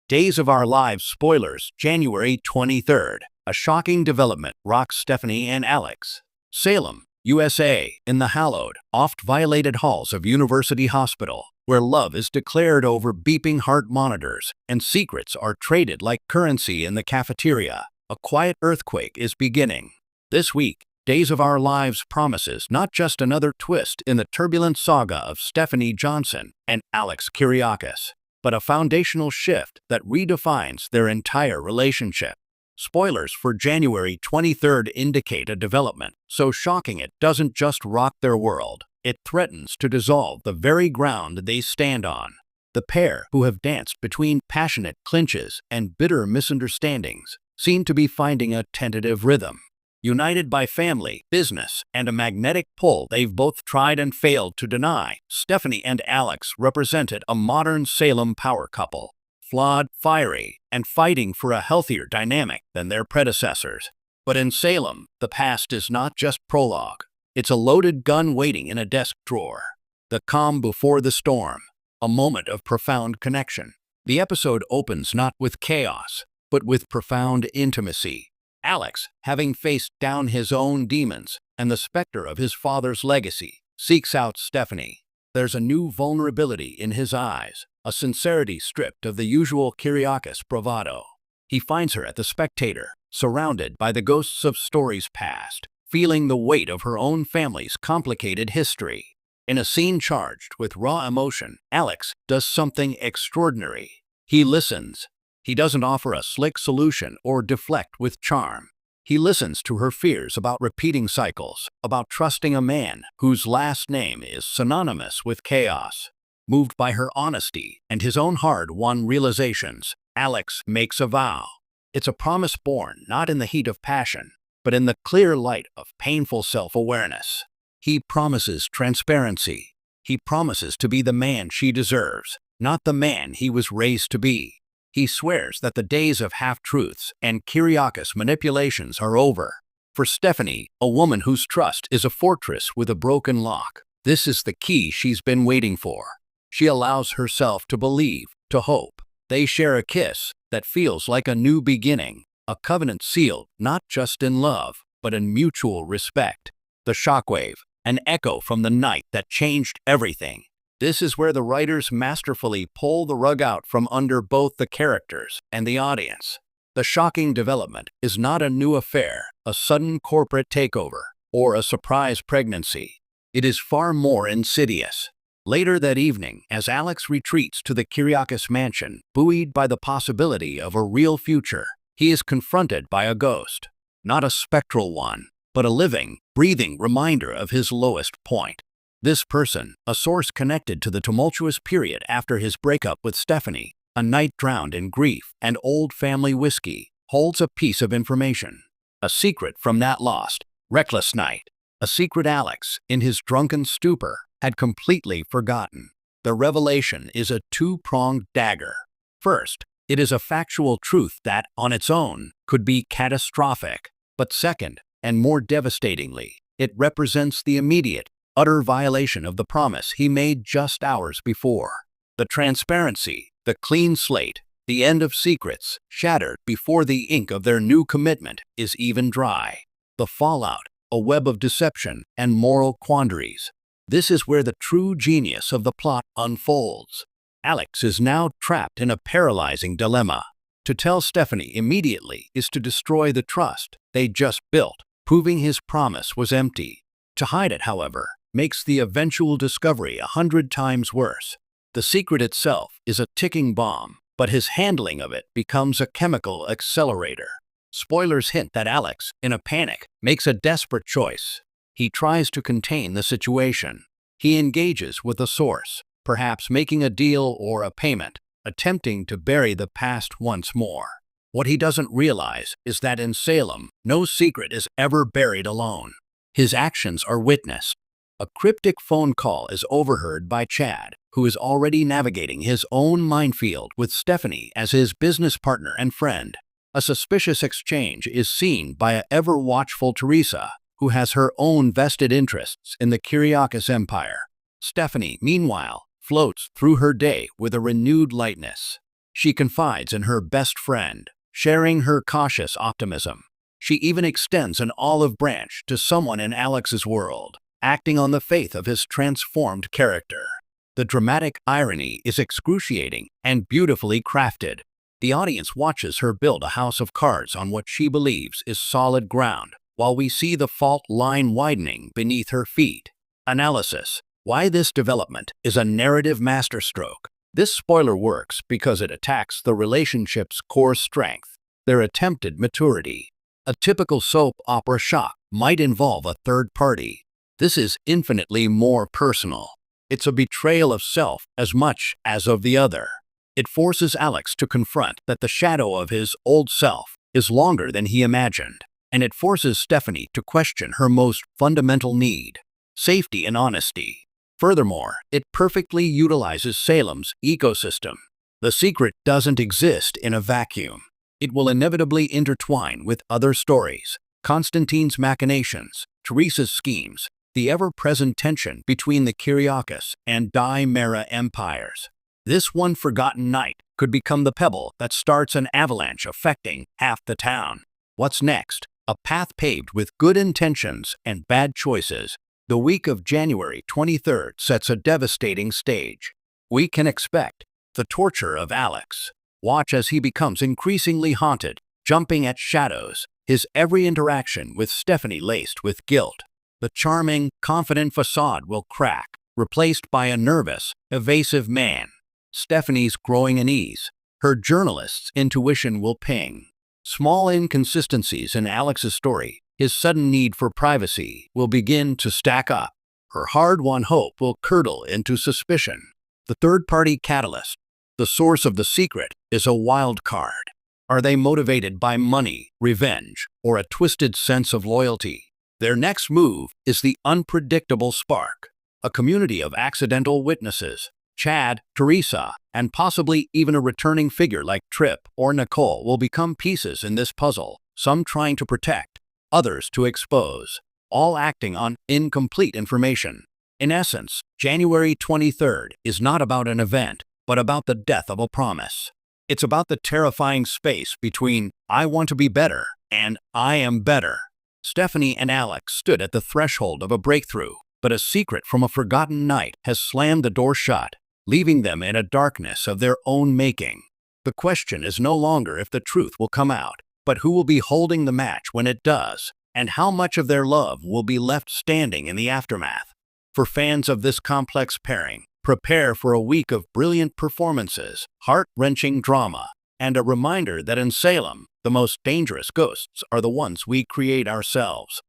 Days of Our Lives spoilers, January 23rd. A shocking development rocks Stephanie and Alex. Salem, USA, in the hallowed, oft-violated halls of University Hospital, where love is declared over beeping heart monitors and secrets are traded like currency in the cafeteria, a quiet earthquake is beginning. This week, Days of Our Lives promises not just another twist in the turbulent saga of Stephanie Johnson and Alex Kyriakis, but a foundational shift that redefines their entire relationship. Spoilers for January 23rd indicate a development so shocking it doesn't just rock their world, it threatens to dissolve the very ground they stand on. The pair, who have danced between passionate clinches and bitter misunderstandings, seem to be finding a tentative rhythm. United by family, business, and a magnetic pull they've both tried and failed to deny, Stephanie and Alex represented a modern Salem power couple, flawed, fiery, and fighting for a healthier dynamic than their predecessors. But in Salem, the past is not just prologue. It's a loaded gun waiting in a desk drawer. The calm before the storm, a moment of profound connection. The episode opens not with chaos, but with profound intimacy. Alex, having faced down his own demons and the specter of his father's legacy, seeks out Stephanie. There's a new vulnerability in his eyes, a sincerity stripped of the usual Kyriakis bravado. He finds her at the Spectator, surrounded by the ghosts of stories past, feeling the weight of her own family's complicated history. In a scene charged with raw emotion, Alex does something extraordinary. He listens. He doesn't offer a slick solution or deflect with charm. He listens to her fears about repeating cycles, about trusting a man whose last name is synonymous with chaos. Moved by her honesty and his own hard-won realizations, Alex makes a vow. It's a promise born not in the heat of passion, but in the clear light of painful self-awareness. He promises transparency. He promises to be the man she deserves, not the man he was raised to be. He swears that the days of half-truths and Kyriakis manipulations are over. For Stephanie, a woman whose trust is a fortress with a broken lock, this is the key she's been waiting for. She allows herself to believe, to hope. They share a kiss that feels like a new beginning, a covenant sealed not just in love, but in mutual respect. The shockwave, an echo from the night that changed everything. This is where the writers masterfully pull the rug out from under both the characters and the audience. The shocking development is not a new affair, a sudden corporate takeover, or a surprise pregnancy. It is far more insidious. Later that evening, as Alex retreats to the Kyriakis mansion, buoyed by the possibility of a real future, he is confronted by a ghost. Not a spectral one, but a living, breathing reminder of his lowest point. This person, a source connected to the tumultuous period after his breakup with Stephanie, a night drowned in grief and old family whiskey, holds a piece of information. A secret from that lost, reckless night. A secret Alex, in his drunken stupor, had completely forgotten. The revelation is a two-pronged dagger. First, it is a factual truth that, on its own, could be catastrophic. But second, and more devastatingly, it represents the immediate, utter violation of the promise he made just hours before. The transparency, the clean slate, the end of secrets, shattered before the ink of their new commitment is even dry. The fallout, a web of deception and moral quandaries. This is where the true genius of the plot unfolds. Alex is now trapped in a paralyzing dilemma. To tell Stephanie immediately is to destroy the trust they just built, proving his promise was empty. To hide it, however, makes the eventual discovery 100 times worse. The secret itself is a ticking bomb, but his handling of it becomes a chemical accelerator. Spoilers hint that Alex, in a panic, makes a desperate choice. He tries to contain the situation. He engages with a source, perhaps making a deal or a payment, attempting to bury the past once more. What he doesn't realize is that in Salem, no secret is ever buried alone. His actions are witnessed. A cryptic phone call is overheard by Chad, who is already navigating his own minefield with Stephanie as his business partner and friend. A suspicious exchange is seen by an ever-watchful Teresa, who has her own vested interests in the Kyriakis empire. Stephanie, meanwhile, floats through her day with a renewed lightness. She confides in her best friend, sharing her cautious optimism. She even extends an olive branch to someone in Alex's world, acting on the faith of his transformed character. The dramatic irony is excruciating and beautifully crafted. The audience watches her build a house of cards on what she believes is solid ground, while we see the fault line widening beneath her feet. Analysis: why this development is a narrative masterstroke. This spoiler works because it attacks the relationship's core strength, their attempted maturity. A typical soap opera shock might involve a third party. This is infinitely more personal. It's a betrayal of self as much as of the other. It forces Alex to confront that the shadow of his old self is longer than he imagined, and it forces Stephanie to question her most fundamental need: safety and honesty. Furthermore, it perfectly utilizes Salem's ecosystem. The secret doesn't exist in a vacuum. It will inevitably intertwine with other stories: Constantine's machinations, Teresa's schemes, the ever-present tension between the Kyriakis and Dimera empires. This one forgotten night could become the pebble that starts an avalanche affecting half the town. What's next? A path paved with good intentions and bad choices. The week of January 23rd sets a devastating stage. We can expect the torture of Alex. Watch as he becomes increasingly haunted, jumping at shadows, his every interaction with Stephanie laced with guilt. The charming, confident facade will crack, replaced by a nervous, evasive man. Stephanie's growing unease. Her journalist's intuition will ping. Small inconsistencies in Alex's story, his sudden need for privacy, will begin to stack up. Her hard-won hope will curdle into suspicion. The third-party catalyst, the source of the secret, is a wild card. Are they motivated by money, revenge, or a twisted sense of loyalty? Their next move is the unpredictable spark. A community of accidental witnesses, Chad, Teresa, and possibly even a returning figure like Tripp or Nicole will become pieces in this puzzle, some trying to protect, others to expose, all acting on incomplete information. In essence, January 23rd is not about an event, but about the death of a promise. It's about the terrifying space between "I want to be better" and "I am better." Stephanie and Alex stood at the threshold of a breakthrough, but a secret from a forgotten night has slammed the door shut, leaving them in a darkness of their own making. The question is no longer if the truth will come out, but who will be holding the match when it does, and how much of their love will be left standing in the aftermath. For fans of this complex pairing, prepare for a week of brilliant performances, heart-wrenching drama, and a reminder that in Salem, the most dangerous ghosts are the ones we create ourselves.